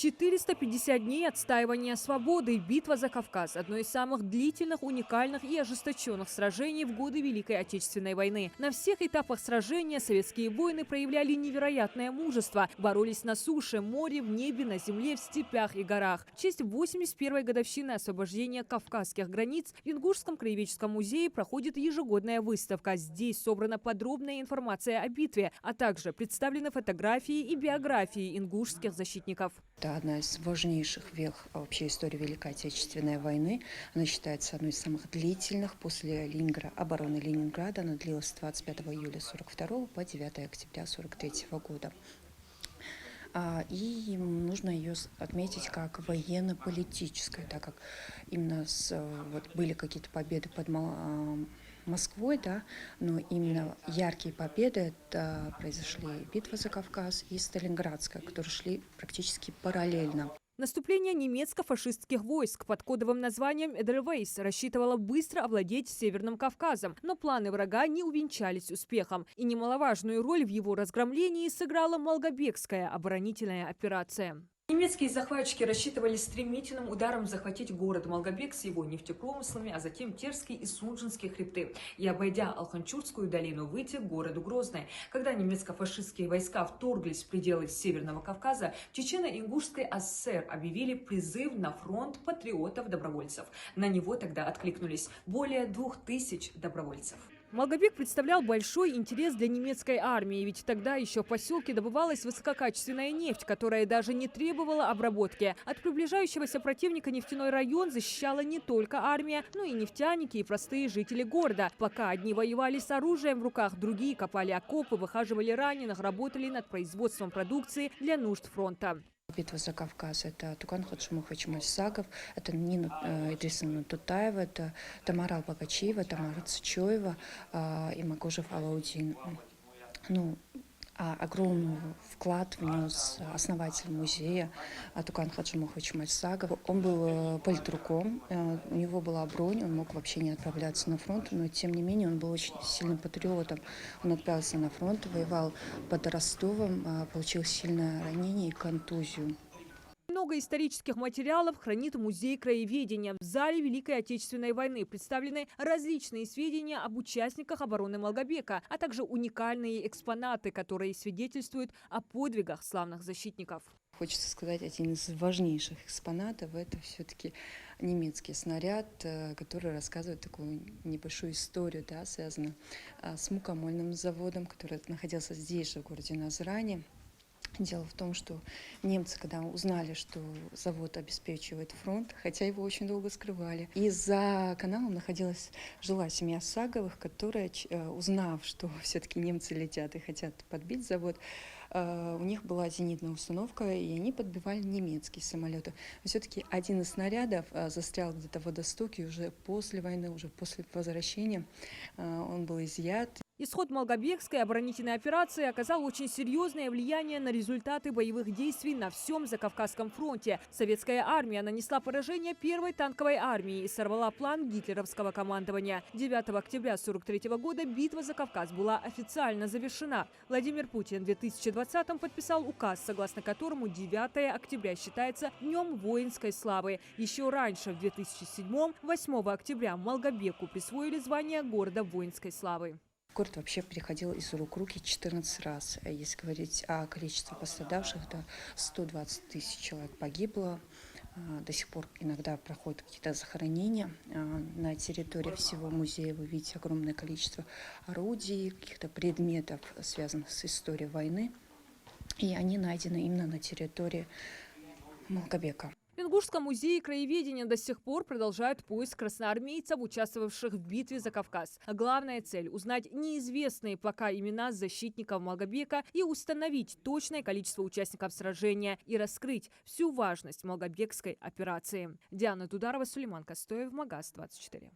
450 дней отстаивания свободы. Битва за Кавказ – одно из самых длительных, уникальных и ожесточенных сражений в годы Великой Отечественной войны. На всех этапах сражения советские воины проявляли невероятное мужество. Боролись на суше, море, в небе, на земле, в степях и горах. В честь 81-й годовщины освобождения кавказских границ в Ингушском краеведческом музее проходит ежегодная выставка. Здесь собрана подробная информация о битве, а также представлены фотографии и биографии ингушских защитников. Это одна из важнейших вех вообще истории Великой Отечественной войны. Она считается одной из самых длительных после обороны Ленинграда. Она длилась с 25 июля 1942 по 9 октября 1943 года. И нужно ее отметить как военно-политическая, так как именно были какие-то победы под Москвой, да, но именно яркие победы это произошли битва за Кавказ и Сталинградская, которые шли практически параллельно. Наступление немецко-фашистских войск под кодовым названием «Эдельвейс» рассчитывало быстро овладеть Северным Кавказом, но планы врага не увенчались успехом. И немаловажную роль в его разгромлении сыграла Малгобекская оборонительная операция. Немецкие захватчики рассчитывали стремительным ударом захватить город Малгобек с его нефтепромыслами, а затем Терские и Суджинские хребты, и, обойдя Алханчурскую долину, выйти к городу Грозный. Когда немецко-фашистские войска вторглись в пределы Северного Кавказа, в Чечено-Ингушской ССР объявили призыв на фронт патриотов-добровольцев. На него тогда откликнулись более 2000 добровольцев. Малгобек представлял большой интерес для немецкой армии, ведь тогда еще в поселке добывалась высококачественная нефть, которая даже не требовала обработки. От приближающегося противника нефтяной район защищала не только армия, но и нефтяники и простые жители города. Пока одни воевали с оружием в руках, другие копали окопы, выхаживали раненых, работали над производством продукции для нужд фронта. Битва за Кавказ – это Тукан Хаджимухович Мальсагов, это Нина Идрисовна Тутаева, это Тамара Албагачиева, Тамара Цычоева и Магожев Алаудин. Огромный вклад внес основатель музея Тукан Хаджимухович Мальсагов. Он был политруком, у него была бронь, он мог вообще не отправляться на фронт, но тем не менее он был очень сильным патриотом. Он отправился на фронт, воевал под Ростовом, получил сильное ранение и контузию. Много исторических материалов хранит Музей краеведения. В зале Великой Отечественной войны представлены различные сведения об участниках обороны Малгобека, а также уникальные экспонаты, которые свидетельствуют о подвигах славных защитников. Хочется сказать, один из важнейших экспонатов – это все-таки немецкий снаряд, который рассказывает такую небольшую историю, да, связанную с мукомольным заводом, который находился здесь же, в городе Назрани. Дело в том, что немцы, когда узнали, что завод обеспечивает фронт, хотя его очень долго скрывали, и за каналом жила семья Саговых, которая, узнав, что все-таки немцы летят и хотят подбить завод, у них была зенитная установка, и они подбивали немецкие самолеты. Все-таки один из снарядов застрял где-то в водостоке уже после войны, уже после возвращения он был изъят. Исход Малгобекской оборонительной операции оказал очень серьезное влияние на результаты боевых действий на всем Закавказском фронте. Советская армия нанесла поражение первой танковой армии и сорвала план гитлеровского командования. 9 октября 1943 года битва за Кавказ была официально завершена. Владимир Путин в 2020-м подписал указ, согласно которому 9 октября считается Днем воинской славы. Еще раньше, в 2007-м, 8 октября, Малгобеку присвоили звание города воинской славы. Город вообще переходил из рук в руки 14 раз. Если говорить о количестве пострадавших, то 120 тысяч человек погибло. До сих пор иногда проходят какие-то захоронения. На территории всего музея вы видите огромное количество орудий, каких-то предметов, связанных с историей войны. И они найдены именно на территории Малгобека. В Ингушском музее краеведения до сих пор продолжают поиск красноармейцев, участвовавших в битве за Кавказ. Главная цель – узнать неизвестные пока имена защитников Малгобека и установить точное количество участников сражения и раскрыть всю важность Малгобекской операции. Диана Дударова, Сулейман Костоев, Магаз 24.